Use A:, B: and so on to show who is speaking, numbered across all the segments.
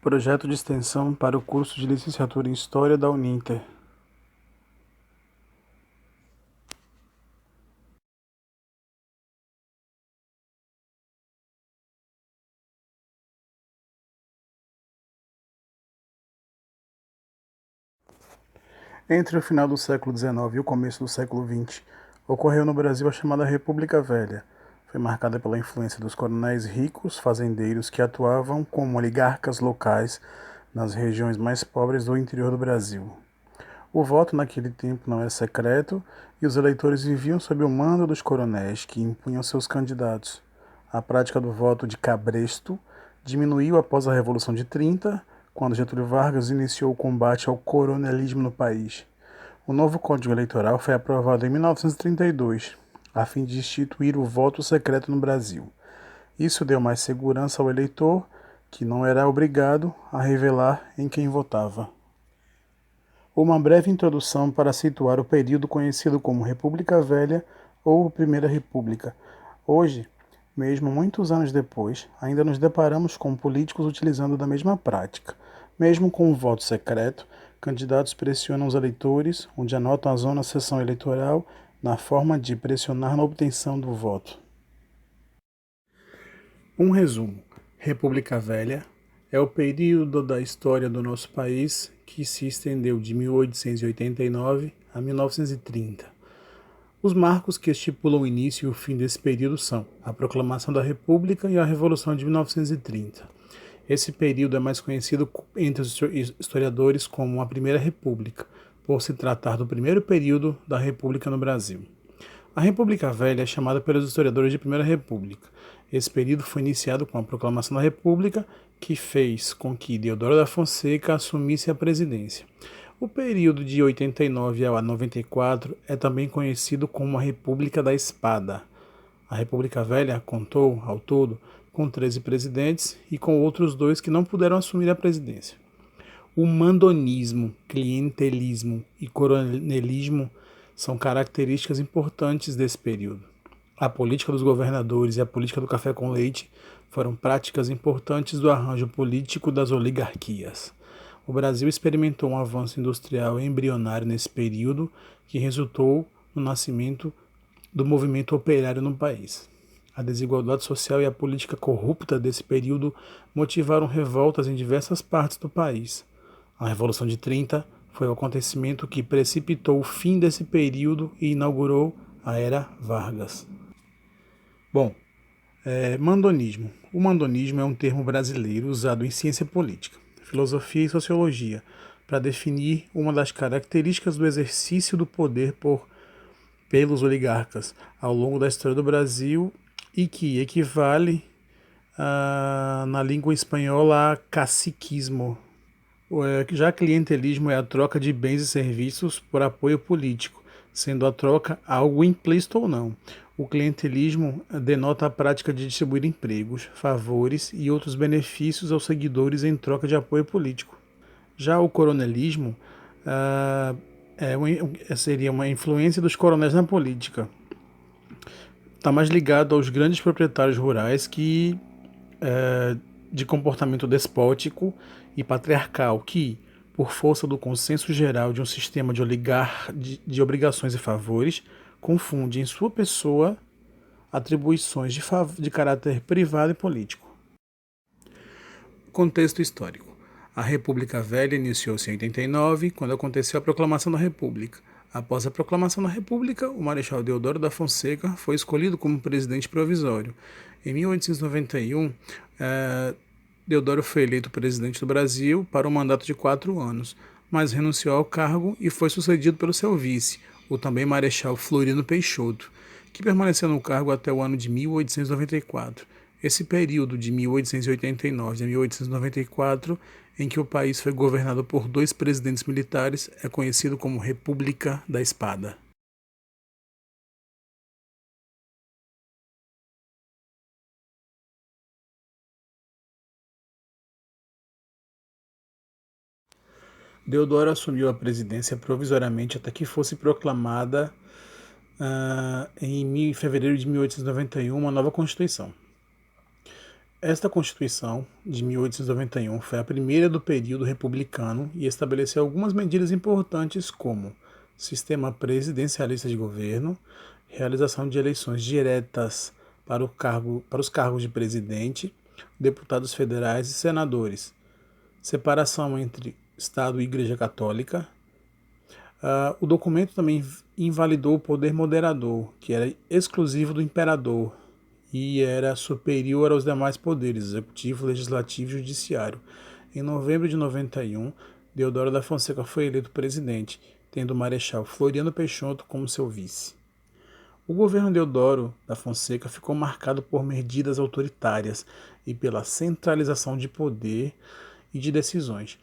A: Projeto de extensão para o curso de licenciatura em História da Uninter. Entre o final do século XIX e o começo do século XX, ocorreu no Brasil a chamada República Velha. Foi marcada pela influência dos coronéis ricos, fazendeiros que atuavam como oligarcas locais nas regiões mais pobres do interior do Brasil. O voto naquele tempo não era secreto e os eleitores viviam sob o mando dos coronéis que impunham seus candidatos. A prática do voto de cabresto diminuiu após a Revolução de 30, quando Getúlio Vargas iniciou o combate ao coronelismo no país. O novo Código Eleitoral foi aprovado em 1932, a fim de instituir o voto secreto no Brasil. Isso deu mais segurança ao eleitor, que não era obrigado a revelar em quem votava. Uma breve introdução para situar o período conhecido como República Velha ou Primeira República. Hoje, mesmo muitos anos depois, ainda nos deparamos com políticos utilizando da mesma prática. Mesmo com o voto secreto, candidatos pressionam os eleitores, onde anotam a zona sessão eleitoral, na forma de pressionar na obtenção do voto. Um resumo: República Velha é o período da história do nosso país que se estendeu de 1889 a 1930. Os marcos que estipulam o início e o fim desse período são a Proclamação da República e a Revolução de 1930. Esse período é mais conhecido entre os historiadores como a Primeira República, por se tratar do primeiro período da República no Brasil. A República Velha é chamada pelos historiadores de Primeira República. Esse período foi iniciado com a Proclamação da República, que fez com que Deodoro da Fonseca assumisse a presidência. O período de 89 a 94 é também conhecido como a República da Espada. A República Velha contou, ao todo, com 13 presidentes e com outros 2 que não puderam assumir a presidência. O mandonismo, clientelismo e coronelismo são características importantes desse período. A política dos governadores e a política do café com leite foram práticas importantes do arranjo político das oligarquias. O Brasil experimentou um avanço industrial embrionário nesse período, que resultou no nascimento do movimento operário no país. A desigualdade social e a política corrupta desse período motivaram revoltas em diversas partes do país. A Revolução de 30 foi o acontecimento que precipitou o fim desse período e inaugurou a Era Vargas. Bom, mandonismo. O mandonismo é um termo brasileiro usado em ciência política, filosofia e sociologia para definir uma das características do exercício do poder pelos oligarcas ao longo da história do Brasil e que equivale na língua espanhola a caciquismo. Já clientelismo é a troca de bens e serviços por apoio político, sendo a troca algo implícito ou não. O clientelismo denota a prática de distribuir empregos, favores e outros benefícios aos seguidores em troca de apoio político. Já o coronelismo seria uma influência dos coronéis na política. Está mais ligado aos grandes proprietários rurais que de comportamento despótico e patriarcal que, por força do consenso geral de um sistema de obrigações e favores, confunde em sua pessoa atribuições de caráter privado e político. Contexto histórico. A República Velha iniciou-se em 89, quando aconteceu a Proclamação da República. Após a Proclamação da República, o Marechal Deodoro da Fonseca foi escolhido como presidente provisório. Em 1891, Deodoro foi eleito presidente do Brasil para um mandato de 4 anos, mas renunciou ao cargo e foi sucedido pelo seu vice, o também Marechal Floriano Peixoto, que permaneceu no cargo até o ano de 1894. Esse período de 1889 a 1894, em que o país foi governado por 2 presidentes militares, é conhecido como República da Espada. Deodoro assumiu a presidência provisoriamente até que fosse proclamada em fevereiro de 1891 uma nova Constituição. Esta Constituição de 1891 foi a primeira do período republicano e estabeleceu algumas medidas importantes como sistema presidencialista de governo, realização de eleições diretas para os cargos de presidente, deputados federais e senadores, separação entre Estado e Igreja Católica. O documento também invalidou o poder moderador, que era exclusivo do imperador e era superior aos demais poderes, executivo, legislativo e judiciário. Em novembro de 91, Deodoro da Fonseca foi eleito presidente, tendo o Marechal Floriano Peixoto como seu vice. O governo Deodoro da Fonseca ficou marcado por medidas autoritárias e pela centralização de poder e de decisões.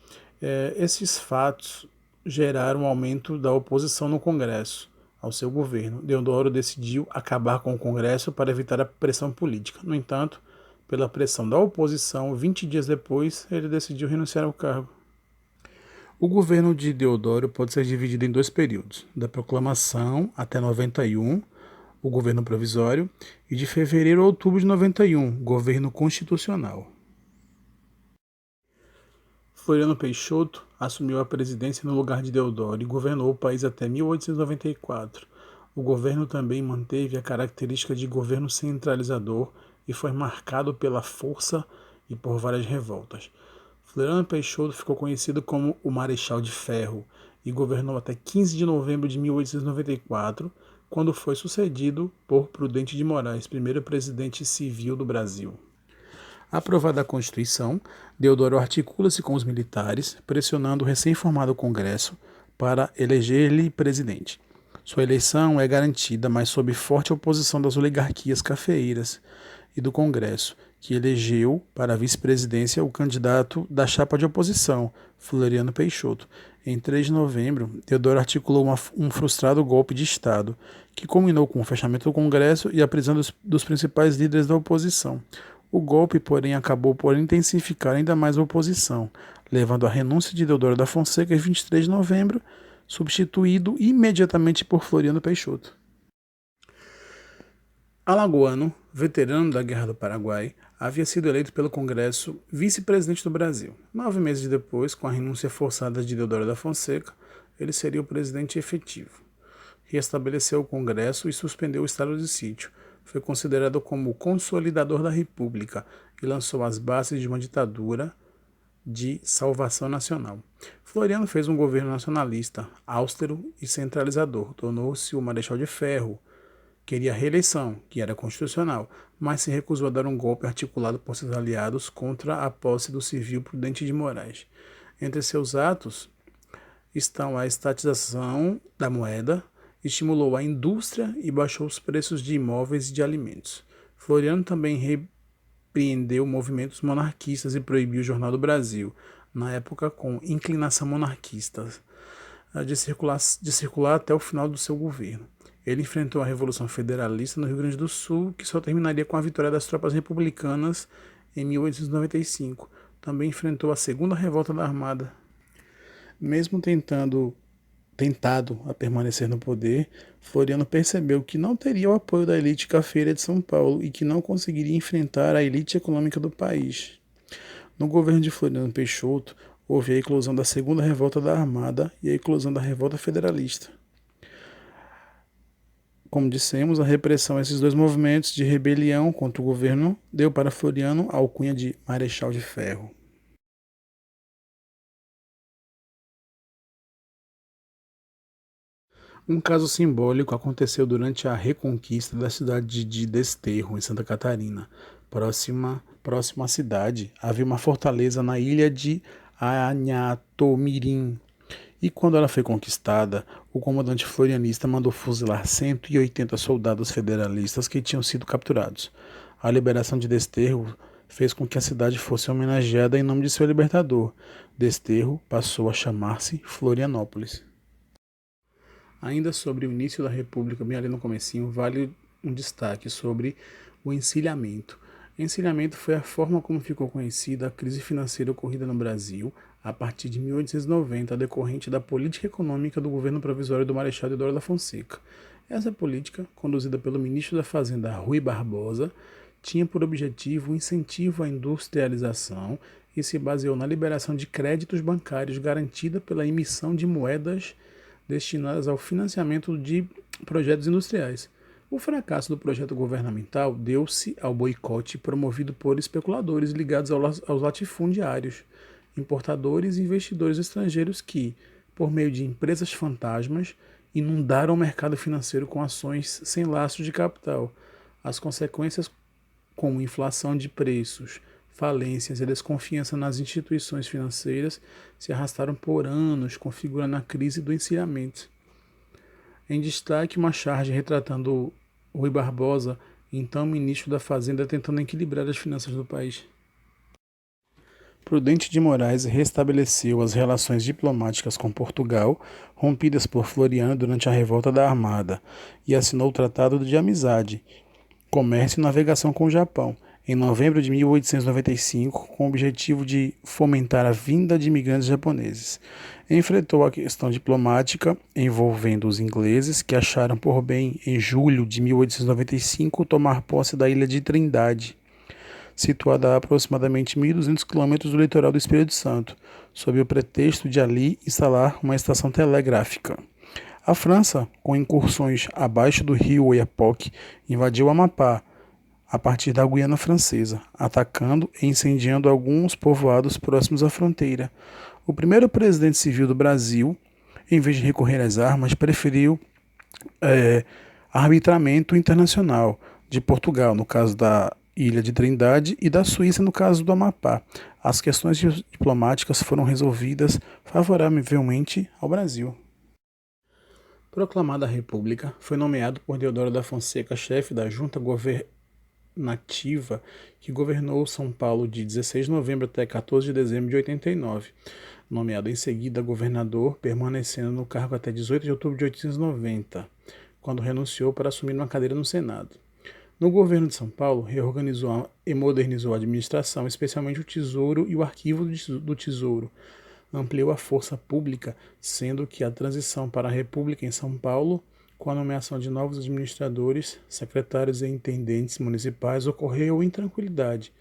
A: Esses fatos geraram um aumento da oposição no Congresso ao seu governo. Deodoro decidiu acabar com o Congresso para evitar a pressão política. No entanto, pela pressão da oposição, 20 dias depois, ele decidiu renunciar ao cargo. O governo de Deodoro pode ser dividido em dois períodos, da proclamação até 91, o governo provisório, e de fevereiro a outubro de 91, governo constitucional. Floriano Peixoto assumiu a presidência no lugar de Deodoro e governou o país até 1894. O governo também manteve a característica de governo centralizador e foi marcado pela força e por várias revoltas. Floriano Peixoto ficou conhecido como o Marechal de Ferro e governou até 15 de novembro de 1894, quando foi sucedido por Prudente de Moraes, primeiro presidente civil do Brasil. Aprovada a Constituição, Deodoro articula-se com os militares, pressionando o recém-formado Congresso para eleger-lhe presidente. Sua eleição é garantida, mas sob forte oposição das oligarquias cafeeiras e do Congresso, que elegeu para a vice-presidência o candidato da chapa de oposição, Floriano Peixoto. Em 3 de novembro, Deodoro articulou um frustrado golpe de Estado, que culminou com o fechamento do Congresso e a prisão dos principais líderes da oposição. O golpe, porém, acabou por intensificar ainda mais a oposição, levando à renúncia de Deodoro da Fonseca em 23 de novembro, substituído imediatamente por Floriano Peixoto. Alagoano, veterano da Guerra do Paraguai, havia sido eleito pelo Congresso vice-presidente do Brasil. 9 meses depois, com a renúncia forçada de Deodoro da Fonseca, ele seria o presidente efetivo. Reestabeleceu o Congresso e suspendeu o estado de sítio. Foi considerado como o consolidador da República e lançou as bases de uma ditadura de salvação nacional. Floriano fez um governo nacionalista, austero e centralizador. Tornou-se o Marechal de Ferro. Queria a reeleição, que era constitucional, mas se recusou a dar um golpe articulado por seus aliados contra a posse do civil Prudente de Moraes. Entre seus atos estão a estatização da moeda, estimulou a indústria e baixou os preços de imóveis e de alimentos. Floriano também repreendeu movimentos monarquistas e proibiu o Jornal do Brasil, na época com inclinação monarquista, de circular até o final do seu governo. Ele enfrentou a Revolução Federalista no Rio Grande do Sul, que só terminaria com a vitória das tropas republicanas em 1895. Também enfrentou a Segunda Revolta da Armada. Mesmo tentado a permanecer no poder, Floriano percebeu que não teria o apoio da elite cafeira de São Paulo e que não conseguiria enfrentar a elite econômica do país. No governo de Floriano Peixoto, houve a eclosão da Segunda Revolta da Armada e a eclosão da Revolta Federalista. Como dissemos, a repressão a esses dois movimentos de rebelião contra o governo deu para Floriano a alcunha de Marechal de Ferro. Um caso simbólico aconteceu durante a reconquista da cidade de Desterro, em Santa Catarina. Próxima à cidade, havia uma fortaleza na ilha de Anhatomirim. E quando ela foi conquistada, o comandante florianista mandou fuzilar 180 soldados federalistas que tinham sido capturados. A liberação de Desterro fez com que a cidade fosse homenageada em nome de seu libertador. Desterro passou a chamar-se Florianópolis. Ainda sobre o início da República, bem ali no comecinho, vale um destaque sobre o encilhamento. Encilhamento foi a forma como ficou conhecida a crise financeira ocorrida no Brasil a partir de 1890, decorrente da política econômica do governo provisório do Marechal Deodoro da Fonseca. Essa política, conduzida pelo ministro da Fazenda Rui Barbosa, tinha por objetivo o incentivo à industrialização e se baseou na liberação de créditos bancários garantida pela emissão de moedas destinadas ao financiamento de projetos industriais. O fracasso do projeto governamental deu-se ao boicote promovido por especuladores ligados aos latifundiários, importadores e investidores estrangeiros que, por meio de empresas fantasmas, inundaram o mercado financeiro com ações sem lastro de capital. As consequências, como inflação de preços, falências e desconfiança nas instituições financeiras, se arrastaram por anos, configurando a crise do encilhamento. Em destaque, uma charge retratando Rui Barbosa, então ministro da Fazenda, tentando equilibrar as finanças do país. Prudente de Moraes restabeleceu as relações diplomáticas com Portugal, rompidas por Floriano durante a revolta da Armada, e assinou o Tratado de Amizade, Comércio e Navegação com o Japão, em novembro de 1895, com o objetivo de fomentar a vinda de imigrantes japoneses. Enfrentou a questão diplomática envolvendo os ingleses, que acharam por bem, em julho de 1895, tomar posse da ilha de Trindade, situada a aproximadamente 1.200 quilômetros do litoral do Espírito Santo, sob o pretexto de ali instalar uma estação telegráfica. A França, com incursões abaixo do rio Oiapoque, invadiu o Amapá, a partir da Guiana Francesa, atacando e incendiando alguns povoados próximos à fronteira. O primeiro presidente civil do Brasil, em vez de recorrer às armas, preferiu arbitramento internacional de Portugal, no caso da Ilha de Trindade, e da Suíça, no caso do Amapá. As questões diplomáticas foram resolvidas favoravelmente ao Brasil. Proclamada a República, foi nomeado por Deodoro da Fonseca chefe da junta governativa que governou São Paulo de 16 de novembro até 14 de dezembro de 89. Nomeado em seguida governador, permanecendo no cargo até 18 de outubro de 1890, quando renunciou para assumir uma cadeira no Senado. No governo de São Paulo, reorganizou e modernizou a administração, especialmente o Tesouro e o Arquivo do Tesouro. Ampliou a força pública, sendo que a transição para a República em São Paulo, com a nomeação de novos administradores, secretários e intendentes municipais, ocorreu em tranquilidade.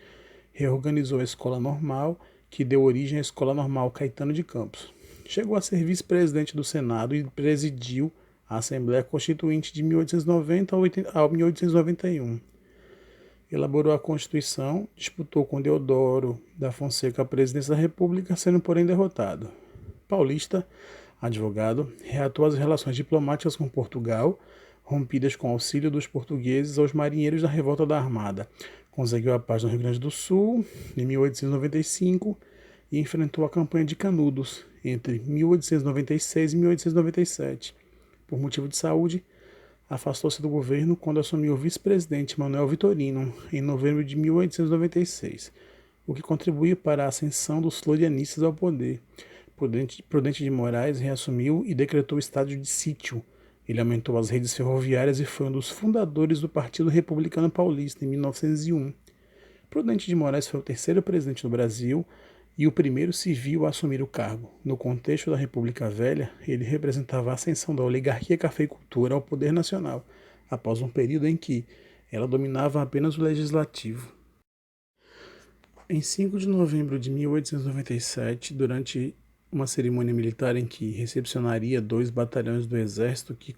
A: Reorganizou a Escola Normal, que deu origem à Escola Normal Caetano de Campos. Chegou a ser vice-presidente do Senado e presidiu a Assembleia Constituinte de 1890 a 1891. Elaborou a Constituição, disputou com Deodoro da Fonseca a presidência da República, sendo porém derrotado. Paulista, advogado, reatou as relações diplomáticas com Portugal, rompidas com auxílio dos portugueses aos marinheiros da revolta da Armada. Conseguiu a paz no Rio Grande do Sul, em 1895, e enfrentou a campanha de Canudos, entre 1896 e 1897. Por motivo de saúde, afastou-se do governo quando assumiu o vice-presidente Manuel Vitorino, em novembro de 1896, o que contribuiu para a ascensão dos florianistas ao poder. Prudente de Moraes reassumiu e decretou o estado de sítio. Ele aumentou as redes ferroviárias e foi um dos fundadores do Partido Republicano Paulista, em 1901. Prudente de Moraes foi o terceiro presidente do Brasil e o primeiro civil a assumir o cargo. No contexto da República Velha, ele representava a ascensão da oligarquia cafeicultora ao poder nacional, após um período em que ela dominava apenas o legislativo. Em 5 de novembro de 1897, durante uma cerimônia militar em que recepcionaria 2 batalhões do exército que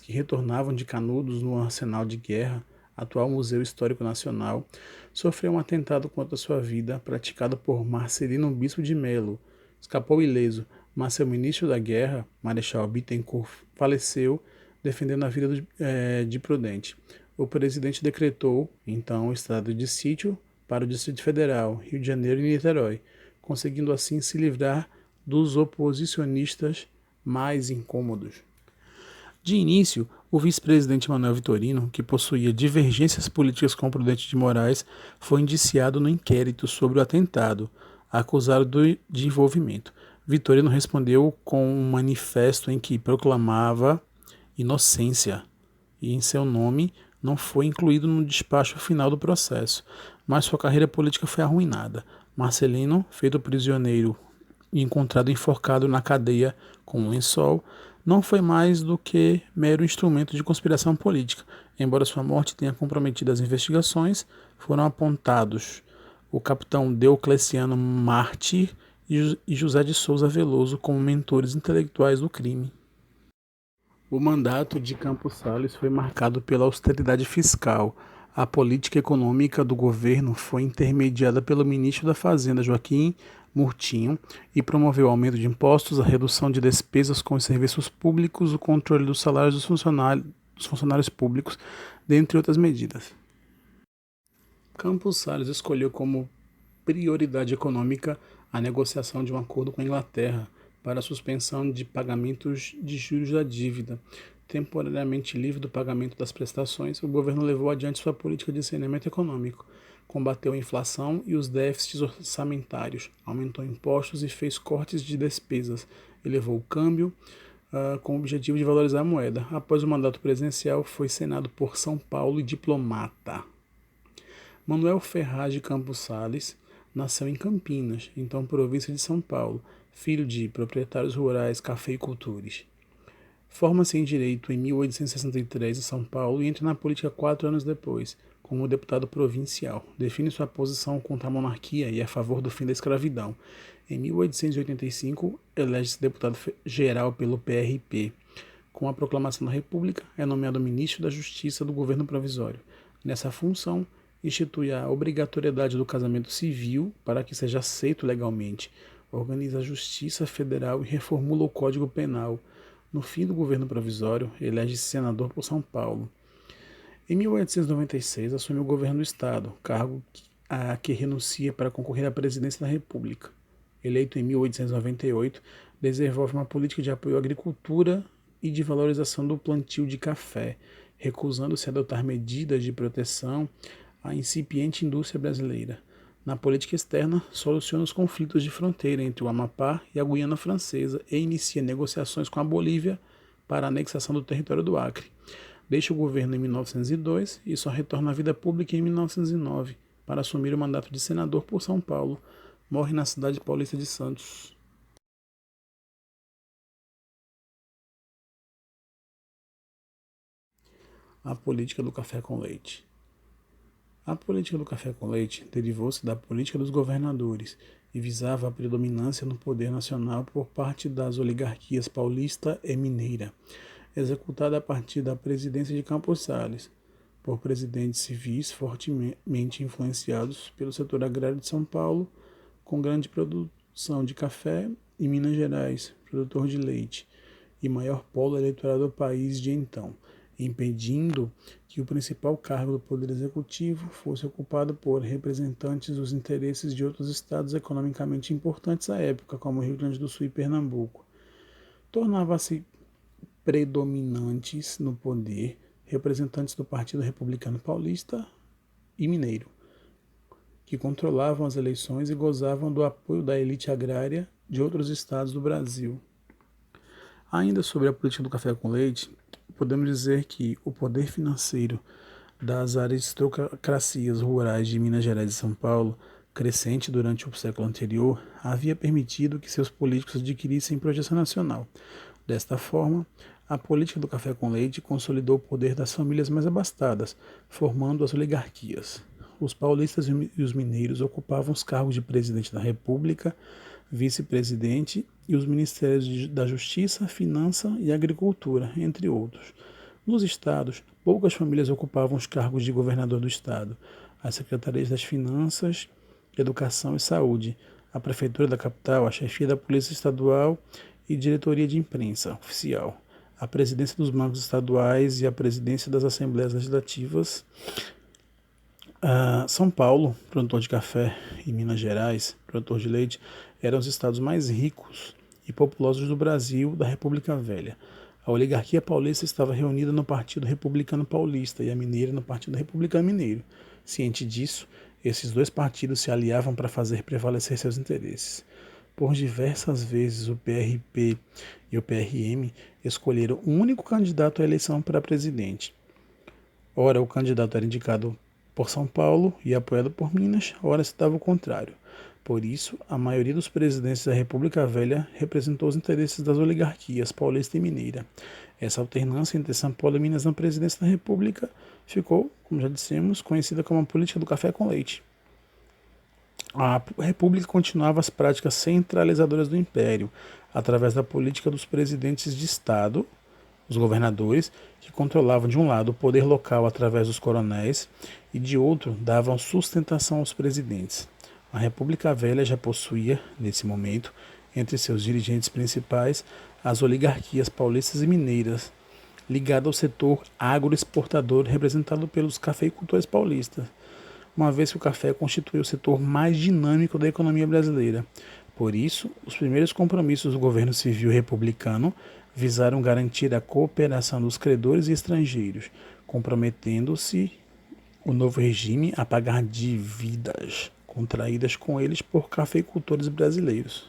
A: retornavam de Canudos no arsenal de guerra, atual Museu Histórico Nacional, sofreu um atentado contra sua vida praticado por Marcelino Bispo de Melo. Escapou ileso, mas seu ministro da guerra, Marechal Bittencourt, faleceu defendendo a vida de Prudente. O presidente decretou, então, o estado de sítio para o Distrito Federal, Rio de Janeiro e Niterói, conseguindo assim se livrar dos oposicionistas mais incômodos. De início, o vice-presidente Manuel Vitorino, que possuía divergências políticas com Prudente de Moraes, foi indiciado no inquérito sobre o atentado, acusado de envolvimento. Vitorino respondeu com um manifesto em que proclamava inocência, e em seu nome não foi incluído no despacho final do processo, mas sua carreira política foi arruinada. Marcelino, feito prisioneiro e encontrado enforcado na cadeia com um lençol, não foi mais do que mero instrumento de conspiração política. Embora sua morte tenha comprometido as investigações, foram apontados o capitão Deocleciano Mártir e José de Souza Veloso como mentores intelectuais do crime. O mandato de Campos Salles foi marcado pela austeridade fiscal. A política econômica do governo foi intermediada pelo ministro da Fazenda, Joaquim Murtinho, e promoveu o aumento de impostos, a redução de despesas com os serviços públicos, o controle dos salários dos funcionários públicos, dentre outras medidas. Campos Salles escolheu como prioridade econômica a negociação de um acordo com a Inglaterra para a suspensão de pagamentos de juros da dívida. Temporariamente livre do pagamento das prestações, o governo levou adiante sua política de saneamento econômico, combateu a inflação e os déficits orçamentários, aumentou impostos e fez cortes de despesas, elevou o câmbio com o objetivo de valorizar a moeda. Após o mandato presidencial, foi senado por São Paulo e diplomata. Manuel Ferraz de Campos Salles nasceu em Campinas, então província de São Paulo, filho de proprietários rurais, cafeicultores. Forma-se em Direito em 1863 em São Paulo e entra na política 4 anos depois, como deputado provincial. Define sua posição contra a monarquia e a favor do fim da escravidão. Em 1885, elege-se deputado geral pelo PRP. Com a proclamação da República, é nomeado ministro da Justiça do governo provisório. Nessa função, institui a obrigatoriedade do casamento civil para que seja aceito legalmente, organiza a Justiça Federal e reformula o Código Penal. No fim do governo provisório, elege-se senador por São Paulo. Em 1896, assume o governo do Estado, cargo a que renuncia para concorrer à presidência da República. Eleito em 1898, desenvolve uma política de apoio à agricultura e de valorização do plantio de café, recusando-se a adotar medidas de proteção à incipiente indústria brasileira. Na política externa, soluciona os conflitos de fronteira entre o Amapá e a Guiana Francesa e inicia negociações com a Bolívia para a anexação do território do Acre. Deixa o governo em 1902 e só retorna à vida pública em 1909 para assumir o mandato de senador por São Paulo. Morre na cidade paulista de Santos. A política do café com leite. A política do café com leite derivou-se da política dos governadores e visava a predominância no poder nacional por parte das oligarquias paulista e mineira, executada a partir da presidência de Campos Salles, por presidentes civis fortemente influenciados pelo setor agrário de São Paulo, com grande produção de café, e Minas Gerais, produtor de leite, e maior polo eleitoral do país de então, impedindo que o principal cargo do Poder Executivo fosse ocupado por representantes dos interesses de outros estados economicamente importantes à época, como Rio Grande do Sul e Pernambuco. Tornava-se predominantes no poder representantes do Partido Republicano Paulista e Mineiro, que controlavam as eleições e gozavam do apoio da elite agrária de outros estados do Brasil. Ainda sobre a política do café com leite, podemos dizer que o poder financeiro das aristocracias rurais de Minas Gerais e São Paulo, crescente durante o século anterior, havia permitido que seus políticos adquirissem projeção nacional. Desta forma, a política do café com leite consolidou o poder das famílias mais abastadas, formando as oligarquias. Os paulistas e os mineiros ocupavam os cargos de presidente da República, vice-presidente e os ministérios da Justiça, Finança e Agricultura, entre outros. Nos estados, poucas famílias ocupavam os cargos de governador do estado, as secretarias das Finanças, Educação e Saúde, a prefeitura da capital, a chefia da Polícia Estadual e diretoria de imprensa oficial, a presidência dos bancos estaduais e a presidência das assembleias legislativas. São Paulo, produtor de café, e Minas Gerais, produtor de leite, eram os estados mais ricos e populosos do Brasil da República Velha. A oligarquia paulista estava reunida no Partido Republicano Paulista e a mineira no Partido Republicano Mineiro. Ciente disso, esses dois partidos se aliavam para fazer prevalecer seus interesses. Por diversas vezes, o PRP e o PRM escolheram um único candidato à eleição para presidente. Ora, o candidato era indicado por São Paulo e apoiado por Minas, ora se dava o contrário. Por isso, a maioria dos presidentes da República Velha representou os interesses das oligarquias paulista e mineira. Essa alternância entre São Paulo e Minas na presidência da República ficou, como já dissemos, conhecida como a política do café com leite. A República continuava as práticas centralizadoras do Império, através da política dos presidentes de Estado, os governadores, que controlavam de um lado o poder local através dos coronéis e de outro davam sustentação aos presidentes. A República Velha já possuía, nesse momento, entre seus dirigentes principais, as oligarquias paulistas e mineiras, ligadas ao setor agroexportador representado pelos cafeicultores paulistas, uma vez que o café constitui o setor mais dinâmico da economia brasileira. Por isso, os primeiros compromissos do governo civil republicano visaram garantir a cooperação dos credores e estrangeiros, comprometendo-se o novo regime a pagar dívidas contraídas com eles por cafeicultores brasileiros.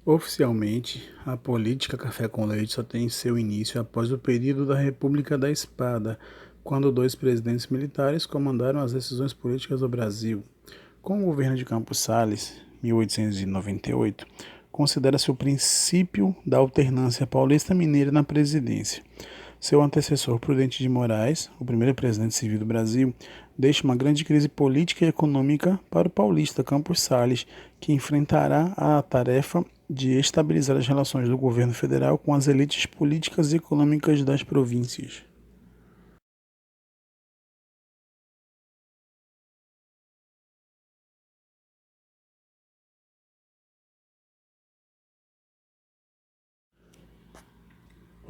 A: Oficialmente, a política café com leite só tem seu início após o período da República da Espada, quando dois presidentes militares comandaram as decisões políticas do Brasil. Com o governo de Campos Salles, 1898, considera-se o princípio da alternância paulista-mineira na presidência. Seu antecessor, Prudente de Moraes, o primeiro presidente civil do Brasil, deixa uma grande crise política e econômica para o paulista Campos Salles, que enfrentará a tarefa de estabilizar as relações do governo federal com as elites políticas e econômicas das províncias.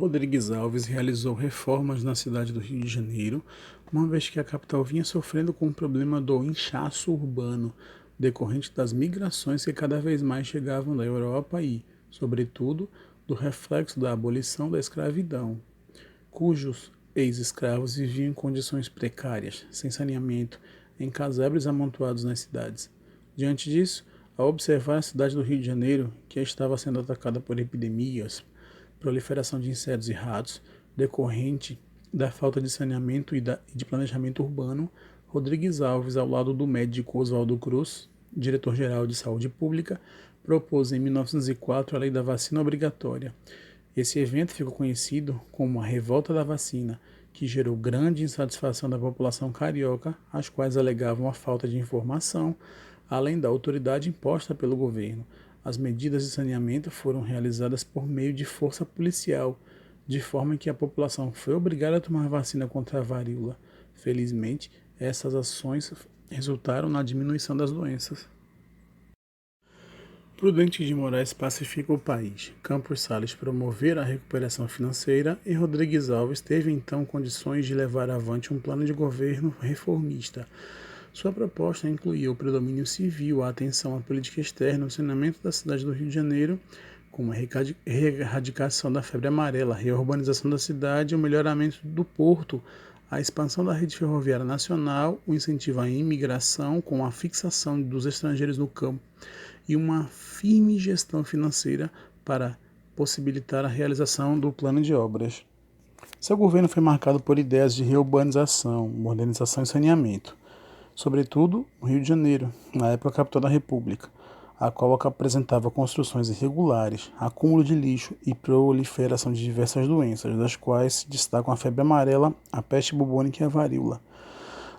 A: Rodrigues Alves realizou reformas na cidade do Rio de Janeiro, uma vez que a capital vinha sofrendo com o problema do inchaço urbano, decorrente das migrações que cada vez mais chegavam da Europa e, sobretudo, do reflexo da abolição da escravidão, cujos ex-escravos viviam em condições precárias, sem saneamento, em casebres amontoados nas cidades. Diante disso, ao observar a cidade do Rio de Janeiro, que estava sendo atacada por epidemias, proliferação de insetos e ratos, decorrente da falta de saneamento e de planejamento urbano, Rodrigues Alves, ao lado do médico Oswaldo Cruz, diretor-geral de Saúde Pública, propôs em 1904 a Lei da Vacina Obrigatória. Esse evento ficou conhecido como a Revolta da Vacina, que gerou grande insatisfação da população carioca, as quais alegavam a falta de informação, além da autoridade imposta pelo governo. As medidas de saneamento foram realizadas por meio de força policial, de forma que a população foi obrigada a tomar vacina contra a varíola. Felizmente, essas ações resultaram na diminuição das doenças. Prudente de Moraes pacifica o país. Campos Salles promover a recuperação financeira e Rodrigues Alves teve então condições de levar avante um plano de governo reformista. Sua proposta incluía o predomínio civil, a atenção à política externa, o saneamento da cidade do Rio de Janeiro, como a erradicação da febre amarela, a reurbanização da cidade, o melhoramento do porto, a expansão da rede ferroviária nacional, o incentivo à imigração com a fixação dos estrangeiros no campo e uma firme gestão financeira para possibilitar a realização do plano de obras. Seu governo foi marcado por ideias de reurbanização, modernização e saneamento, sobretudo no Rio de Janeiro, na época capital da República, a qual apresentava construções irregulares, acúmulo de lixo e proliferação de diversas doenças, das quais se destacam a febre amarela, a peste bubônica e a varíola.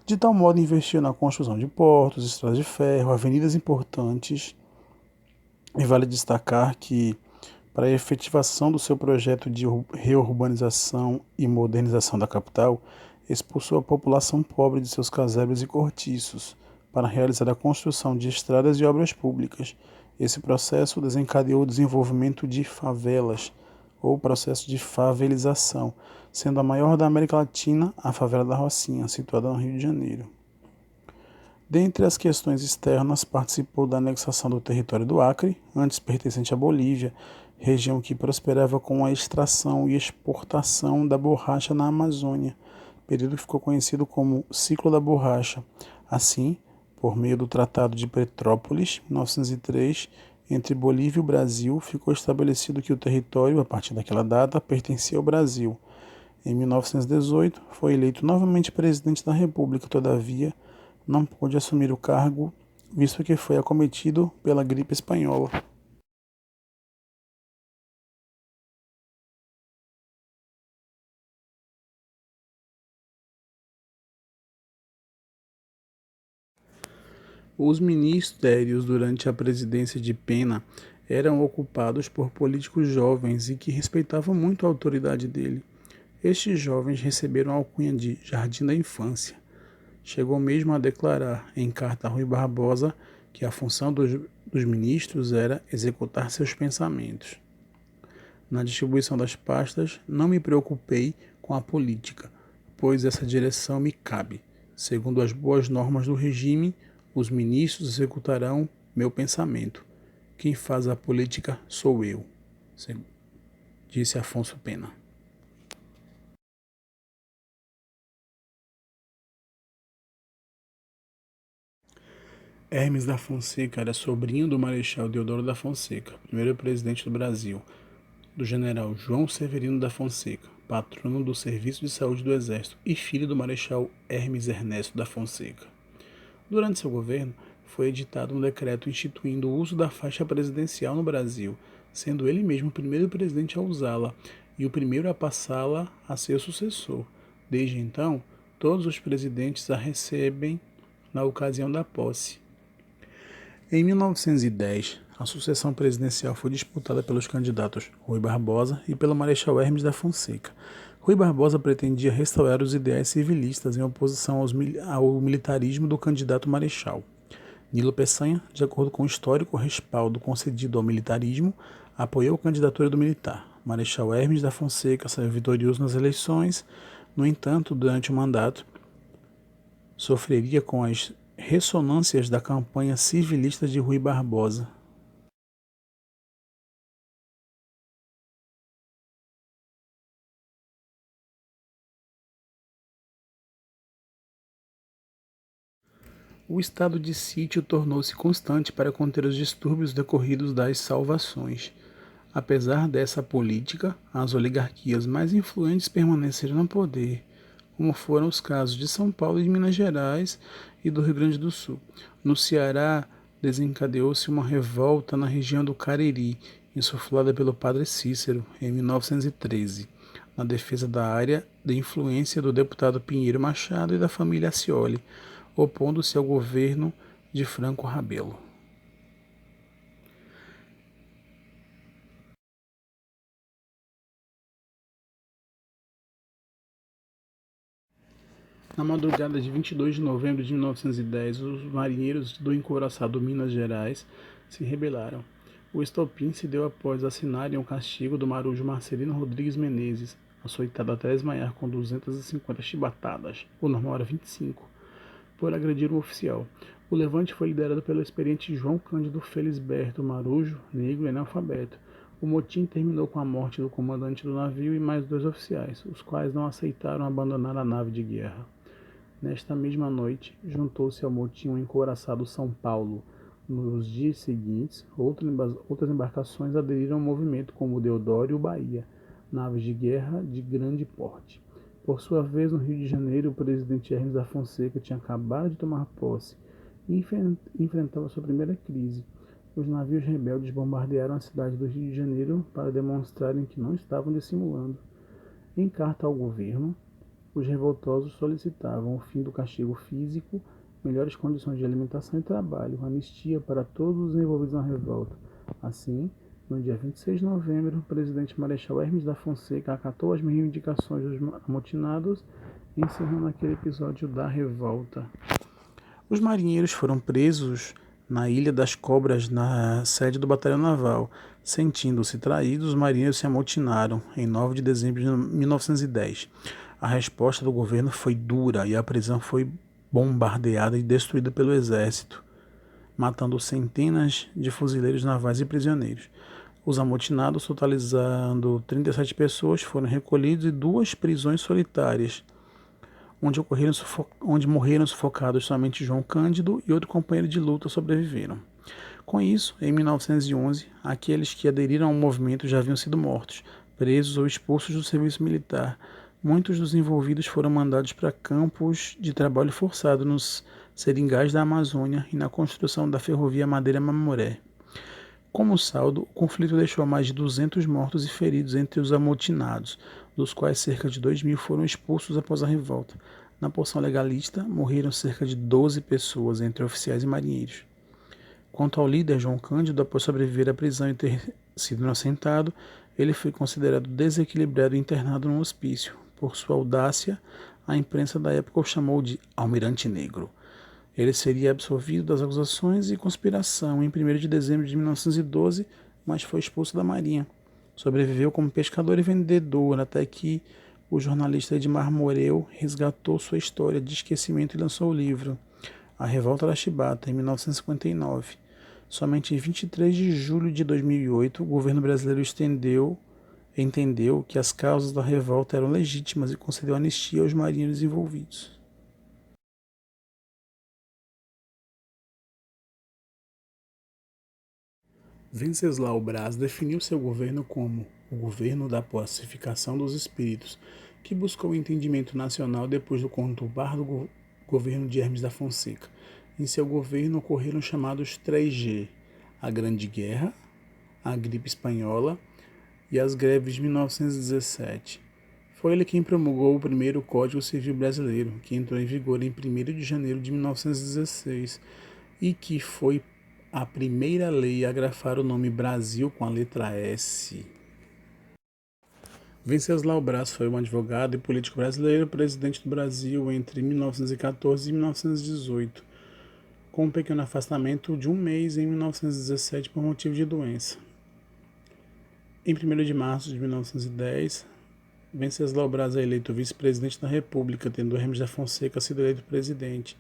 A: De tal modo, investiu na construção de portos, estradas de ferro, avenidas importantes, e vale destacar que, para a efetivação do seu projeto de reurbanização e modernização da capital, expulsou a população pobre de seus casebres e cortiços para realizar a construção de estradas e obras públicas. Esse processo desencadeou o desenvolvimento de favelas, ou processo de favelização, sendo a maior da América Latina a favela da Rocinha, situada no Rio de Janeiro. Dentre as questões externas, participou da anexação do território do Acre, antes pertencente à Bolívia, região que prosperava com a extração e exportação da borracha na Amazônia, período que ficou conhecido como Ciclo da Borracha. Assim, por meio do Tratado de Petrópolis, 1903, entre Bolívia e o Brasil, ficou estabelecido que o território, a partir daquela data, pertencia ao Brasil. Em 1918, foi eleito novamente presidente da República, todavia, não pôde assumir o cargo, visto que foi acometido pela gripe espanhola. Os ministérios durante a presidência de Pena eram ocupados por políticos jovens e que respeitavam muito a autoridade dele. Estes jovens receberam a alcunha de Jardim da Infância. Chegou mesmo a declarar, em carta a Rui Barbosa, que a função dos ministros era executar seus pensamentos. Na distribuição das pastas, não me preocupei com a política, pois essa direção me cabe. Segundo as boas normas do regime, os ministros executarão meu pensamento. Quem faz a política sou eu, disse Afonso Pena. Hermes da Fonseca era sobrinho do Marechal Deodoro da Fonseca, primeiro presidente do Brasil, do general João Severino da Fonseca, patrono do Serviço de Saúde do Exército e filho do Marechal Hermes Ernesto da Fonseca. Durante seu governo, foi editado um decreto instituindo o uso da faixa presidencial no Brasil, sendo ele mesmo o primeiro presidente a usá-la e o primeiro a passá-la a seu sucessor. Desde então, todos os presidentes a recebem na ocasião da posse. Em 1910, a sucessão presidencial foi disputada pelos candidatos Rui Barbosa e pelo Marechal Hermes da Fonseca. Rui Barbosa pretendia restaurar os ideais civilistas em oposição ao militarismo do candidato Marechal. Nilo Peçanha, de acordo com o histórico respaldo concedido ao militarismo, apoiou a candidatura do militar. Marechal Hermes da Fonseca saiu vitorioso nas eleições, no entanto, durante o mandato, sofreria com as ressonâncias da campanha civilista de Rui Barbosa. O estado de sítio tornou-se constante para conter os distúrbios decorridos das salvações. Apesar dessa política, as oligarquias mais influentes permaneceram no poder, como foram os casos de São Paulo e de Minas Gerais e do Rio Grande do Sul. No Ceará, desencadeou-se uma revolta na região do Cariri, insuflada pelo padre Cícero, em 1913, na defesa da área de influência do deputado Pinheiro Machado e da família Ascioli, opondo-se ao governo de Franco Rabelo. Na madrugada de 22 de novembro de 1910, os marinheiros do encouraçado Minas Gerais se rebelaram. O estopim se deu após assinarem o castigo do marujo Marcelino Rodrigues Menezes, açoitado até desmaiar com 250 chibatadas, o normal era 25, por agredir um oficial. O levante foi liderado pelo experiente João Cândido Felisberto Marujo, negro e analfabeto. O motim terminou com a morte do comandante do navio e mais 2 oficiais, os quais não aceitaram abandonar a nave de guerra. Nesta mesma noite, juntou-se ao motim o encouraçado São Paulo. Nos dias seguintes, outras embarcações aderiram ao movimento, como o Deodoro e o Bahia, naves de guerra de grande porte. Por sua vez, no Rio de Janeiro, o presidente Hermes da Fonseca tinha acabado de tomar posse e enfrentava sua primeira crise. Os navios rebeldes bombardearam a cidade do Rio de Janeiro para demonstrarem que não estavam dissimulando. Em carta ao governo, os revoltosos solicitavam o fim do castigo físico, melhores condições de alimentação e trabalho, anistia para todos os envolvidos na revolta. Assim, no dia 26 de novembro, o presidente Marechal Hermes da Fonseca acatou as reivindicações dos amotinados, encerrando aquele episódio da revolta. Os marinheiros foram presos na Ilha das Cobras, na sede do Batalhão Naval. Sentindo-se traídos, os marinheiros se amotinaram em 9 de dezembro de 1910. A resposta do governo foi dura e a prisão foi bombardeada e destruída pelo exército, matando centenas de fuzileiros navais e prisioneiros. Os amotinados, totalizando 37 pessoas, foram recolhidos em 2 prisões solitárias, onde morreram sufocados somente João Cândido e outro companheiro de luta sobreviveram. Com isso, em 1911, aqueles que aderiram ao movimento já haviam sido mortos, presos ou expulsos do serviço militar. Muitos dos envolvidos foram mandados para campos de trabalho forçado nos seringais da Amazônia e na construção da ferrovia Madeira-Mamoré. Como saldo, o conflito deixou mais de 200 mortos e feridos entre os amotinados, dos quais cerca de 2.000 foram expulsos após a revolta. Na porção legalista, morreram cerca de 12 pessoas, entre oficiais e marinheiros. Quanto ao líder João Cândido, após sobreviver à prisão e ter sido inocentado, ele foi considerado desequilibrado e internado num hospício. Por sua audácia, a imprensa da época o chamou de Almirante Negro. Ele seria absolvido das acusações de conspiração em 1º de dezembro de 1912, mas foi expulso da Marinha. Sobreviveu como pescador e vendedor, até que o jornalista Edmar Moreu resgatou sua história de esquecimento e lançou o livro A Revolta da Chibata, em 1959. Somente em 23 de julho de 2008, o governo brasileiro entendeu que as causas da revolta eram legítimas e concedeu anistia aos marinheiros envolvidos. Venceslau Braz definiu seu governo como o governo da pacificação dos espíritos, que buscou o entendimento nacional depois do conturbado governo de Hermes da Fonseca. Em seu governo ocorreram os chamados 3G, a Grande Guerra, a gripe espanhola e as greves de 1917. Foi ele quem promulgou o primeiro Código Civil Brasileiro, que entrou em vigor em 1º de janeiro de 1916 e que foi a primeira lei a grafar o nome Brasil com a letra S. Venceslau Braz foi um advogado e político brasileiro, presidente do Brasil entre 1914 e 1918, com um pequeno afastamento de um mês em 1917 por motivo de doença. Em 1º de março de 1910, Venceslau Braz é eleito vice-presidente da República, tendo Hermes da Fonseca sido eleito presidente,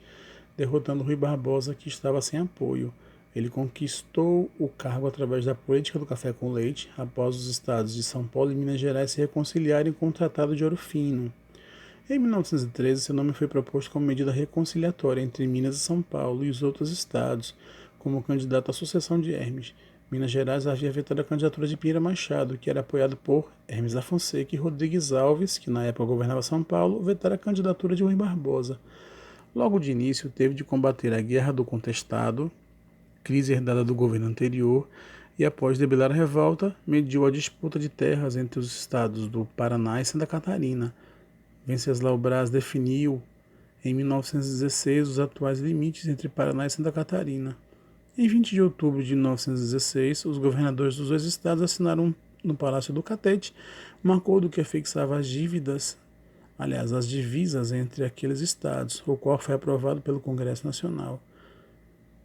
A: derrotando Rui Barbosa, que estava sem apoio. Ele conquistou o cargo através da política do café com leite, após os estados de São Paulo e Minas Gerais se reconciliarem com o Tratado de Ouro Fino. Em 1913, seu nome foi proposto como medida reconciliatória entre Minas e São Paulo e os outros estados, como candidato à sucessão de Hermes. Minas Gerais havia vetado a candidatura de Pinheiro Machado, que era apoiado por Hermes da Fonseca, e Rodrigues Alves, que na época governava São Paulo, vetara a candidatura de Rui Barbosa. Logo de início, teve de combater a Guerra do Contestado, crise herdada do governo anterior, e após debelar a revolta, mediou a disputa de terras entre os estados do Paraná e Santa Catarina. Venceslau Braz definiu, em 1916, os atuais limites entre Paraná e Santa Catarina. Em 20 de outubro de 1916, os governadores dos dois estados assinaram no Palácio do Catete um acordo que fixava as divisas entre aqueles estados, o qual foi aprovado pelo Congresso Nacional.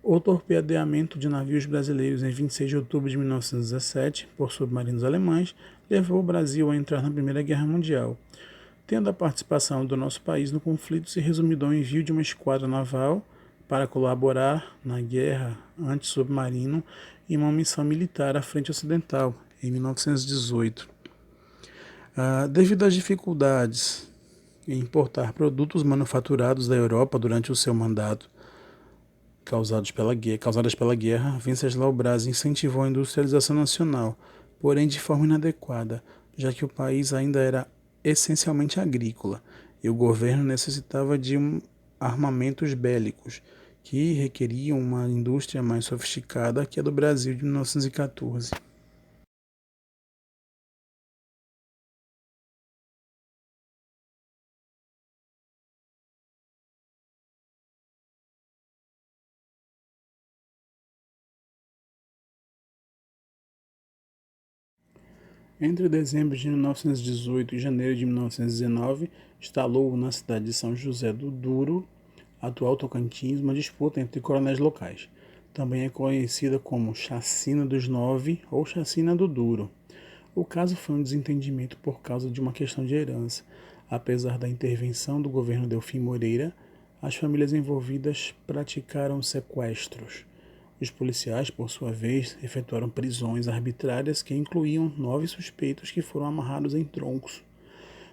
A: O torpedeamento de navios brasileiros em 26 de outubro de 1917 por submarinos alemães levou o Brasil a entrar na Primeira Guerra Mundial. Tendo a participação do nosso país no conflito se resumiu ao envio de uma esquadra naval para colaborar na guerra anti-submarino e uma missão militar à frente ocidental, em 1918. Devido às dificuldades em importar produtos manufaturados da Europa durante o seu mandato, causadas pela guerra, Venceslau Braz incentivou a industrialização nacional, porém de forma inadequada, já que o país ainda era essencialmente agrícola e o governo necessitava de armamentos bélicos, que requeriam uma indústria mais sofisticada que a do Brasil de 1914. Entre dezembro de 1918 e janeiro de 1919, instalou na cidade de São José do Douro, atual Tocantins, uma disputa entre coronéis locais. Também é conhecida como Chacina dos Nove ou Chacina do Douro. O caso foi um desentendimento por causa de uma questão de herança. Apesar da intervenção do governo Delfim Moreira, as famílias envolvidas praticaram sequestros. Os policiais, por sua vez, efetuaram prisões arbitrárias que incluíam 9 suspeitos que foram amarrados em troncos.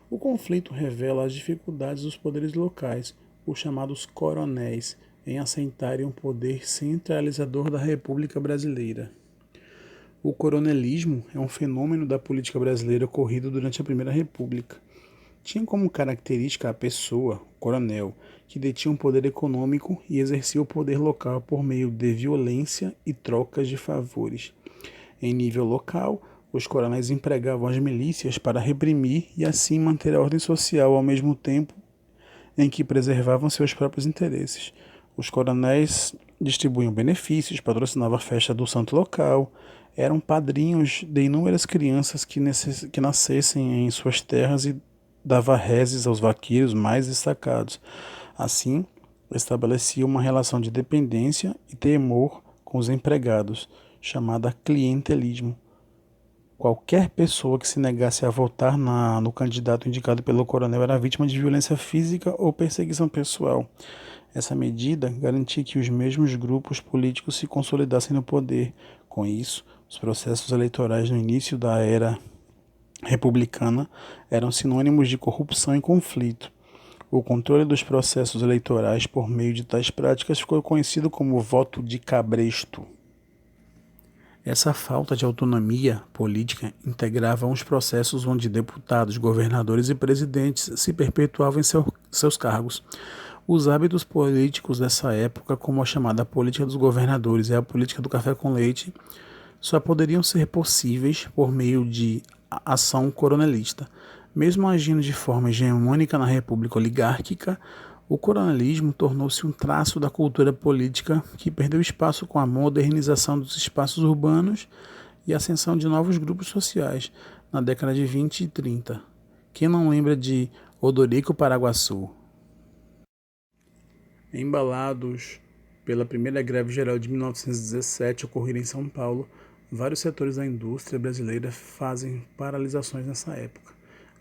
A: O conflito revela as dificuldades dos poderes locais, os chamados coronéis, em aceitarem o poder centralizador da República Brasileira. O coronelismo é um fenômeno da política brasileira ocorrido durante a Primeira República. Tinha como característica a pessoa, o coronel, que detinha um poder econômico e exercia o poder local por meio de violência e trocas de favores. Em nível local, os coronéis empregavam as milícias para reprimir e assim manter a ordem social ao mesmo tempo em que preservavam seus próprios interesses. Os coronéis distribuíam benefícios, patrocinavam a festa do santo local, eram padrinhos de inúmeras crianças que nascessem em suas terras e dava reses aos vaqueiros mais destacados. Assim, estabelecia uma relação de dependência e temor com os empregados, chamada clientelismo. Qualquer pessoa que se negasse a votar no candidato indicado pelo coronel era vítima de violência física ou perseguição pessoal. Essa medida garantia que os mesmos grupos políticos se consolidassem no poder. Com isso, os processos eleitorais no início da era republicana eram sinônimos de corrupção e conflito. O controle dos processos eleitorais por meio de tais práticas ficou conhecido como voto de cabresto. Essa falta de autonomia política integrava uns processos onde deputados, governadores e presidentes se perpetuavam em seus cargos. Os hábitos políticos dessa época, como a chamada política dos governadores e a política do café com leite, só poderiam ser possíveis por meio de ação coronelista. Mesmo agindo de forma hegemônica na República Oligárquica, o coronelismo tornou-se um traço da cultura política que perdeu espaço com a modernização dos espaços urbanos e a ascensão de novos grupos sociais na década de 20 e 30. Quem não lembra de Odorico Paraguaçu? Embalados pela primeira greve geral de 1917 ocorrida em São Paulo, vários setores da indústria brasileira fazem paralisações nessa época.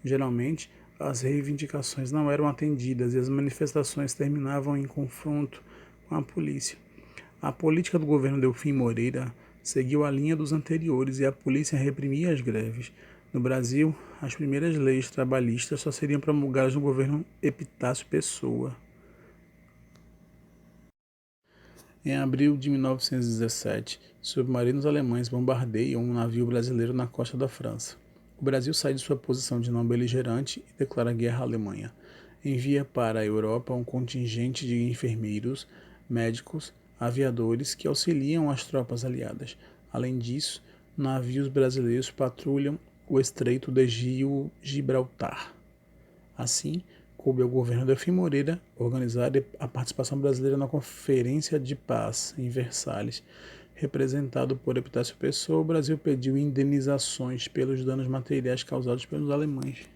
A: Geralmente, as reivindicações não eram atendidas e as manifestações terminavam em confronto com a polícia. A política do governo Delfim Moreira seguiu a linha dos anteriores e a polícia reprimia as greves. No Brasil, as primeiras leis trabalhistas só seriam promulgadas no governo Epitácio Pessoa. Em abril de 1917, submarinos alemães bombardeiam um navio brasileiro na costa da França. O Brasil sai de sua posição de não beligerante e declara guerra à Alemanha. Envia para a Europa um contingente de enfermeiros, médicos, aviadores que auxiliam as tropas aliadas. Além disso, navios brasileiros patrulham o Estreito de Gibraltar. Assim, coube ao governo Delfim Moreira organizar a participação brasileira na Conferência de Paz em Versalhes. Representado por Epitácio Pessoa, o Brasil pediu indenizações pelos danos materiais causados pelos alemães.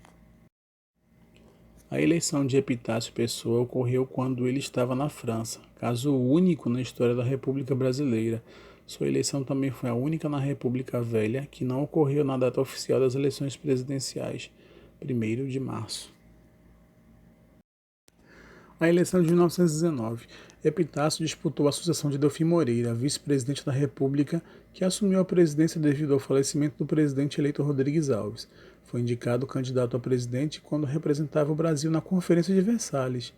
A: A eleição de Epitácio Pessoa ocorreu quando ele estava na França, caso único na história da República Brasileira. Sua eleição também foi a única na República Velha que não ocorreu na data oficial das eleições presidenciais, 1º de março. A eleição de 1919. Epitácio disputou a sucessão de Delfim Moreira, vice-presidente da República, que assumiu a presidência devido ao falecimento do presidente eleito Rodrigues Alves. Foi indicado candidato a presidente quando representava o Brasil na Conferência de Versalhes.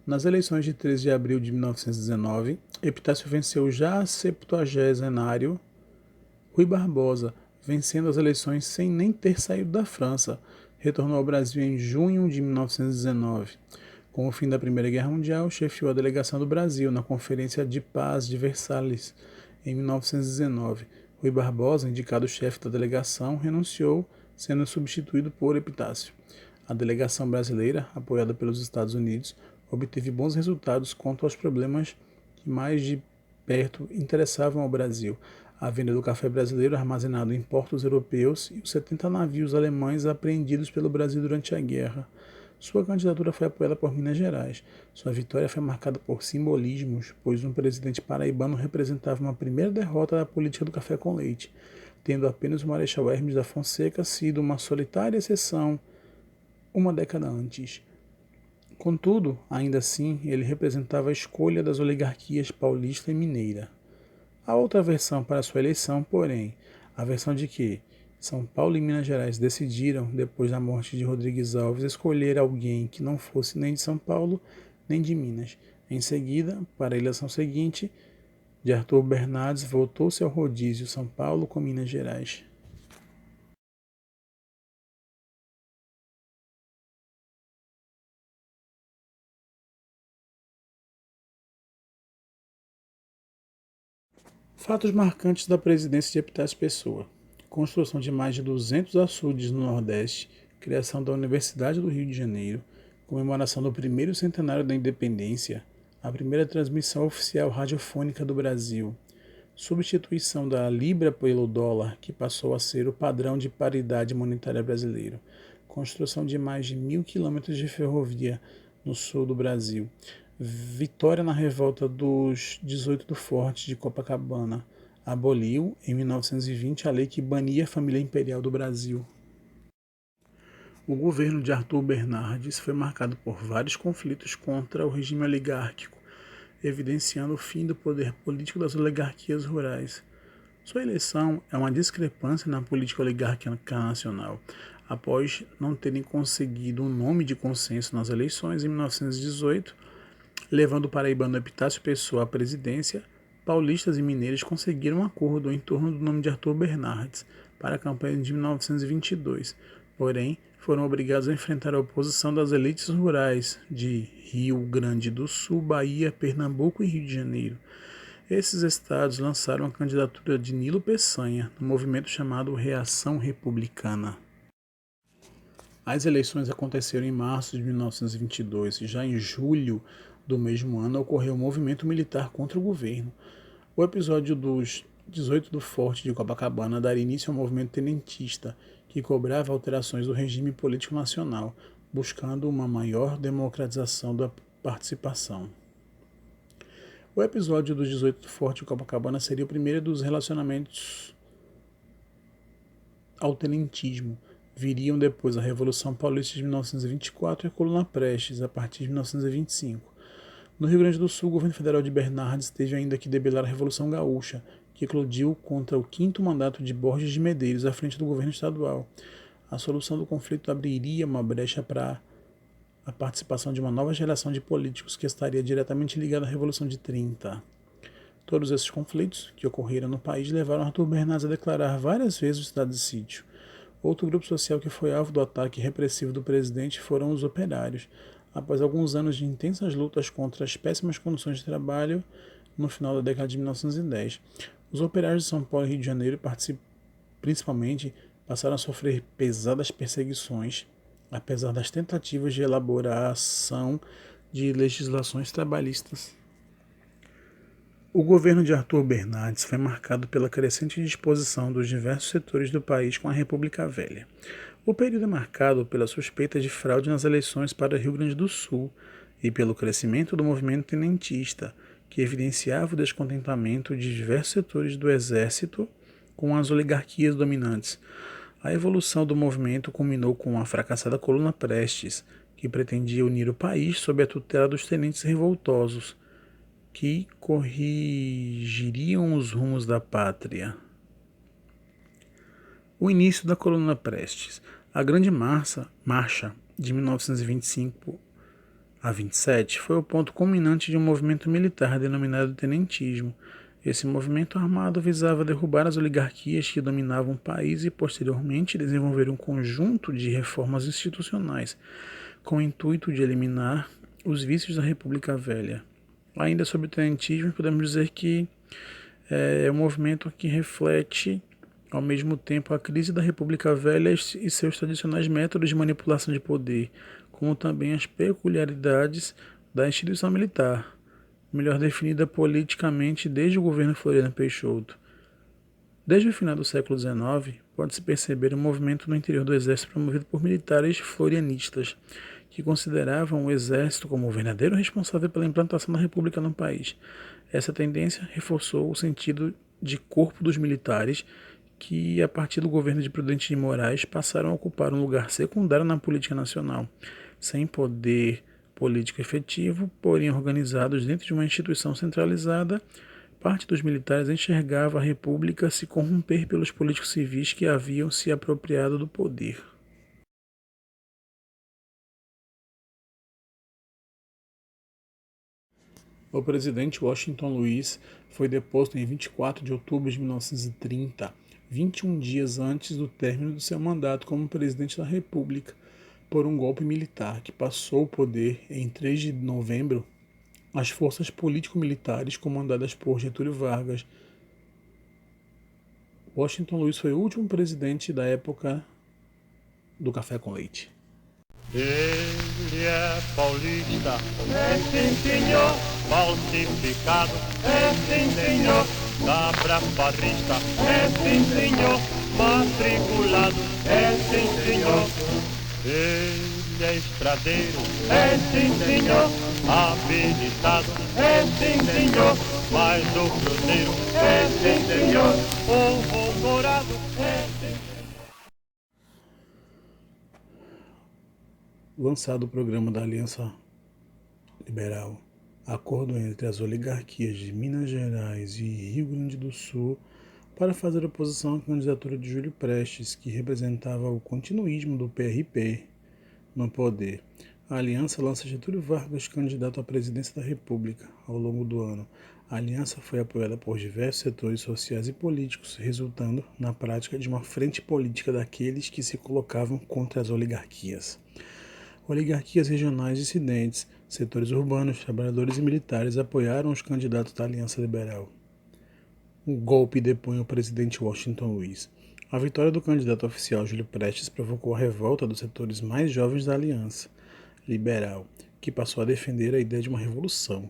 A: Nas eleições de 13 de abril de 1919, Epitácio venceu já septuagenário Rui Barbosa, vencendo as eleições sem nem ter saído da França. Retornou ao Brasil em junho de 1919. Com o fim da Primeira Guerra Mundial, chefiou a delegação do Brasil na Conferência de Paz de Versalhes, em 1919. Rui Barbosa, indicado chefe da delegação, renunciou, sendo substituído por Epitácio. A delegação brasileira, apoiada pelos Estados Unidos, obteve bons resultados quanto aos problemas que mais de perto interessavam ao Brasil: a venda do café brasileiro armazenado em portos europeus e os 70 navios alemães apreendidos pelo Brasil durante a guerra. Sua candidatura foi apoiada por Minas Gerais. Sua vitória foi marcada por simbolismos, pois um presidente paraibano representava uma primeira derrota da política do café com leite, tendo apenas o Marechal Hermes da Fonseca sido uma solitária exceção uma década antes. Contudo, ainda assim, ele representava a escolha das oligarquias paulista e mineira. A outra versão para sua eleição, porém, a versão de que São Paulo e Minas Gerais decidiram, depois da morte de Rodrigues Alves, escolher alguém que não fosse nem de São Paulo nem de Minas. Em seguida, para a eleição seguinte, de Arthur Bernardes voltou-se ao rodízio São Paulo com Minas Gerais. Fatos marcantes da presidência de Epitácio Pessoa: construção de mais de 200 açudes no Nordeste, criação da Universidade do Rio de Janeiro, comemoração do primeiro centenário da Independência, a primeira transmissão oficial radiofônica do Brasil, substituição da libra pelo dólar, que passou a ser o padrão de paridade monetária brasileiro, construção de mais de 1.000 quilômetros de ferrovia no sul do Brasil, vitória na revolta dos 18 do Forte de Copacabana, aboliu, em 1920, a lei que bania a família imperial do Brasil. O governo de Arthur Bernardes foi marcado por vários conflitos contra o regime oligárquico, evidenciando o fim do poder político das oligarquias rurais. Sua eleição é uma discrepância na política oligárquica nacional, após não terem conseguido um nome de consenso nas eleições em 1918, levando o paraibano Epitácio Pessoa à presidência. Paulistas e mineiros conseguiram um acordo em torno do nome de Arthur Bernardes para a campanha de 1922, porém foram obrigados a enfrentar a oposição das elites rurais de Rio Grande do Sul, Bahia, Pernambuco e Rio de Janeiro. Esses estados lançaram a candidatura de Nilo Peçanha, no movimento chamado Reação Republicana. As eleições aconteceram em março de 1922 e já em julho do mesmo ano ocorreu um movimento militar contra o governo. O episódio dos 18 do Forte de Copacabana daria início ao movimento tenentista, que cobrava alterações do regime político nacional, buscando uma maior democratização da participação. O episódio dos 18 do Forte de Copacabana seria o primeiro dos relacionamentos ao tenentismo. Viriam depois a Revolução Paulista de 1924 e a Coluna Prestes, a partir de 1925. No Rio Grande do Sul, o governo federal de Bernardes teve ainda que debelar a Revolução Gaúcha, que eclodiu contra o quinto mandato de Borges de Medeiros à frente do governo estadual. A solução do conflito abriria uma brecha para a participação de uma nova geração de políticos que estaria diretamente ligada à Revolução de 30. Todos esses conflitos que ocorreram no país levaram Arthur Bernardes a declarar várias vezes o estado de sítio. Outro grupo social que foi alvo do ataque repressivo do presidente foram os operários. Após alguns anos de intensas lutas contra as péssimas condições de trabalho, no final da década de 1910, os operários de São Paulo e Rio de Janeiro, principalmente, passaram a sofrer pesadas perseguições, apesar das tentativas de elaboração de legislações trabalhistas. O governo de Arthur Bernardes foi marcado pela crescente disposição dos diversos setores do país com a República Velha. O período é marcado pela suspeita de fraude nas eleições para o Rio Grande do Sul e pelo crescimento do movimento tenentista, que evidenciava o descontentamento de diversos setores do exército com as oligarquias dominantes. A evolução do movimento culminou com a fracassada Coluna Prestes, que pretendia unir o país sob a tutela dos tenentes revoltosos, que corrigiriam os rumos da pátria. O início da Coluna Prestes. A Grande Marcha de 1925 a 27 foi o ponto culminante de um movimento militar denominado tenentismo. Esse movimento armado visava derrubar as oligarquias que dominavam o país e, posteriormente, desenvolver um conjunto de reformas institucionais, com o intuito de eliminar os vícios da República Velha. Ainda sobre o tenentismo, podemos dizer que é um movimento que reflete, ao mesmo tempo, a crise da República Velha e seus tradicionais métodos de manipulação de poder, como também as peculiaridades da instituição militar, melhor definida politicamente desde o governo Floriano Peixoto. Desde o final do século XIX, pode-se perceber um movimento no interior do exército promovido por militares florianistas, que consideravam o exército como o verdadeiro responsável pela implantação da república no país. Essa tendência reforçou o sentido de corpo dos militares, que, a partir do governo de Prudente de Moraes, passaram a ocupar um lugar secundário na política nacional, sem poder político efetivo, porém organizados dentro de uma instituição centralizada. Parte dos militares enxergava a república se corromper pelos políticos civis que haviam se apropriado do poder. O presidente Washington Luiz foi deposto em 24 de outubro de 1930, 21 dias antes do término do seu mandato como presidente da República, por um golpe militar que passou o poder em 3 de novembro às forças político-militares comandadas por Getúlio Vargas. Washington Luiz foi o último presidente da época do café com leite.
B: Ele é paulista, é sim senhor, falsificado, é sim senhor, cabra farrista, é sim senhor, matriculado, é sim senhor. Ele é estradeiro, é sim senhor, habilitado, é sim senhor, mas o cruzeiro, é sim senhor, o voltorado, é sim senhor.
A: Lançado o programa da Aliança Liberal, acordo entre as oligarquias de Minas Gerais e Rio Grande do Sul para fazer oposição à candidatura de Júlio Prestes, que representava o continuismo do PRP no poder. A aliança lança Getúlio Vargas candidato à presidência da República. Ao longo do ano, a aliança foi apoiada por diversos setores sociais e políticos, resultando na prática de uma frente política daqueles que se colocavam contra as oligarquias. Oligarquias regionais dissidentes, setores urbanos, trabalhadores e militares apoiaram os candidatos da Aliança Liberal. O golpe depõe o presidente Washington Luiz. A vitória do candidato oficial Júlio Prestes provocou a revolta dos setores mais jovens da Aliança Liberal, que passou a defender a ideia de uma revolução,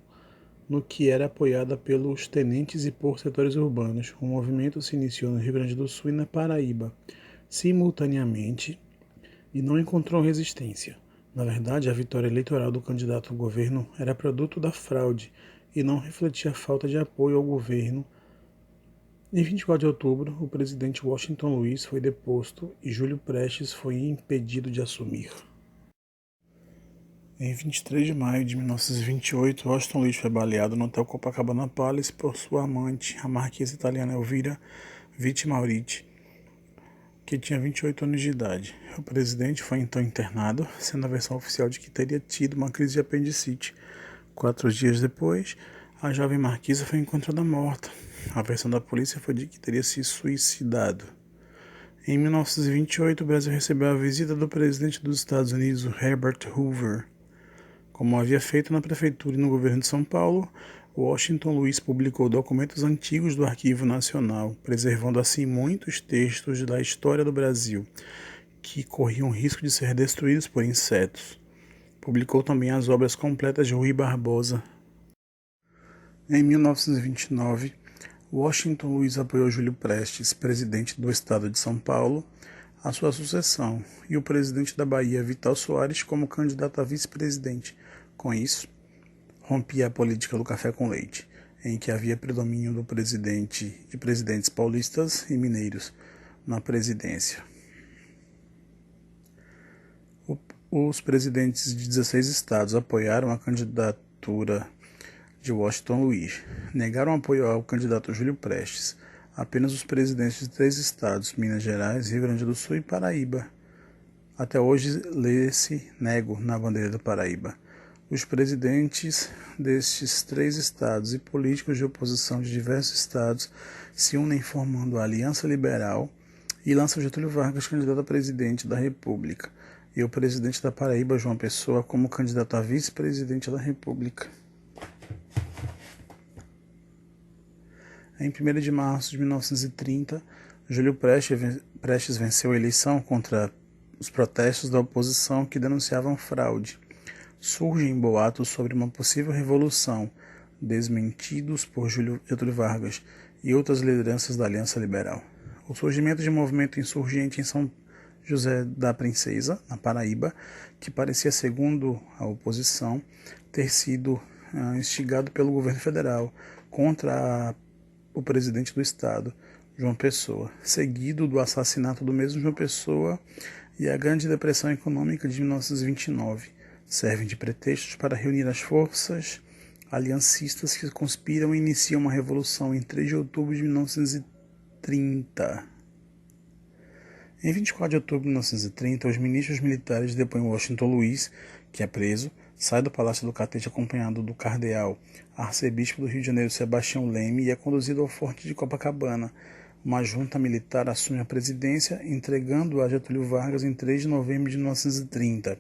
A: no que era apoiada pelos tenentes e por setores urbanos. O movimento se iniciou no Rio Grande do Sul e na Paraíba, simultaneamente, e não encontrou resistência. Na verdade, a vitória eleitoral do candidato ao governo era produto da fraude e não refletia a falta de apoio ao governo. Em 24 de outubro, o presidente Washington Luiz foi deposto e Júlio Prestes foi impedido de assumir. Em 23 de maio de 1928, Washington Luiz foi baleado no Hotel Copacabana Palace por sua amante, a marquesa italiana Elvira Vitti Mauritti, que tinha 28 anos de idade. O presidente foi então internado, sendo a versão oficial de que teria tido uma crise de apendicite. 4 dias depois, a jovem marquesa foi encontrada morta. A versão da polícia foi de que teria se suicidado. Em 1928, o Brasil recebeu a visita do presidente dos Estados Unidos, Herbert Hoover. Como havia feito na prefeitura e no governo de São Paulo, Washington Luiz publicou documentos antigos do Arquivo Nacional, preservando assim muitos textos da história do Brasil, que corriam risco de ser destruídos por insetos. Publicou também as obras completas de Rui Barbosa. Em 1929, Washington Luiz apoiou Júlio Prestes, presidente do estado de São Paulo, à sua sucessão, e o presidente da Bahia, Vital Soares, como candidato a vice-presidente. Com isso, rompia a política do café com leite, em que havia predomínio de presidentes paulistas e mineiros na presidência. Os presidentes de 16 estados apoiaram a candidatura de Washington Luiz. Negaram apoio ao candidato Júlio Prestes. Apenas os presidentes de 3 estados, Minas Gerais, Rio Grande do Sul e Paraíba. Até hoje lê-se nego na bandeira da Paraíba. Os presidentes destes 3 estados e políticos de oposição de diversos estados se unem formando a Aliança Liberal e lançam Getúlio Vargas candidato a presidente da República e o presidente da Paraíba, João Pessoa, como candidato a vice-presidente da República. Em 1º de março de 1930, Júlio Prestes venceu a eleição contra os protestos da oposição que denunciavam fraude. Surgem boatos sobre uma possível revolução, desmentidos por Getúlio Vargas e outras lideranças da Aliança Liberal. O surgimento de um movimento insurgente em São José da Princesa, na Paraíba, que parecia, segundo a oposição, ter sido instigado pelo governo federal contra o presidente do estado, João Pessoa, seguido do assassinato do mesmo João Pessoa e a Grande Depressão Econômica de 1929, servem de pretextos para reunir as forças aliancistas que conspiram e iniciam uma revolução em 3 de outubro de 1930. Em 24 de outubro de 1930, os ministros militares depõem Washington Luiz, que é preso, sai do Palácio do Catete acompanhado do cardeal arcebispo do Rio de Janeiro, Sebastião Leme, e é conduzido ao Forte de Copacabana. Uma junta militar assume a presidência, entregando-a a Getúlio Vargas em 3 de novembro de 1930.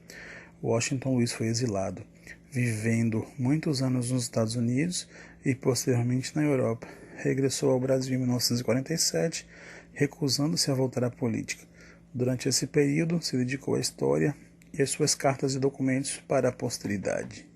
A: Washington Luiz foi exilado, vivendo muitos anos nos Estados Unidos e posteriormente na Europa. Regressou ao Brasil em 1947, recusando-se a voltar à política. Durante esse período, se dedicou à história e às suas cartas e documentos para a posteridade.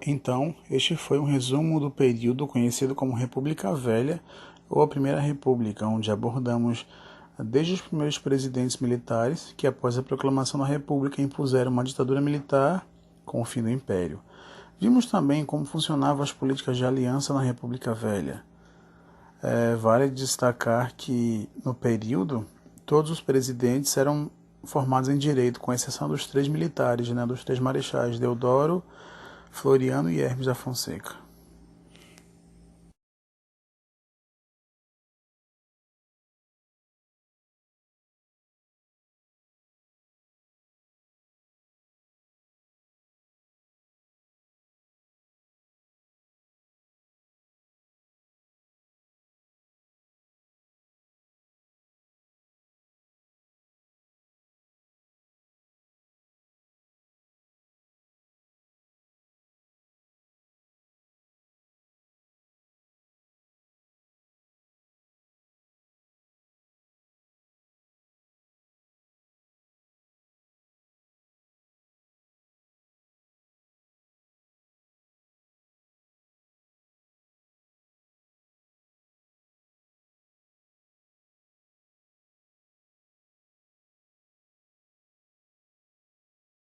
A: Então, este foi um resumo do período conhecido como República Velha ou a Primeira República, onde abordamos desde os primeiros presidentes militares que, após a proclamação da República, impuseram uma ditadura militar com o fim do Império. Vimos também como funcionavam as políticas de aliança na República Velha. Vale destacar que, no período, todos os presidentes eram formados em direito, com exceção dos 3 militares, dos 3 marechais, Deodoro, Floriano e Hermes da Fonseca.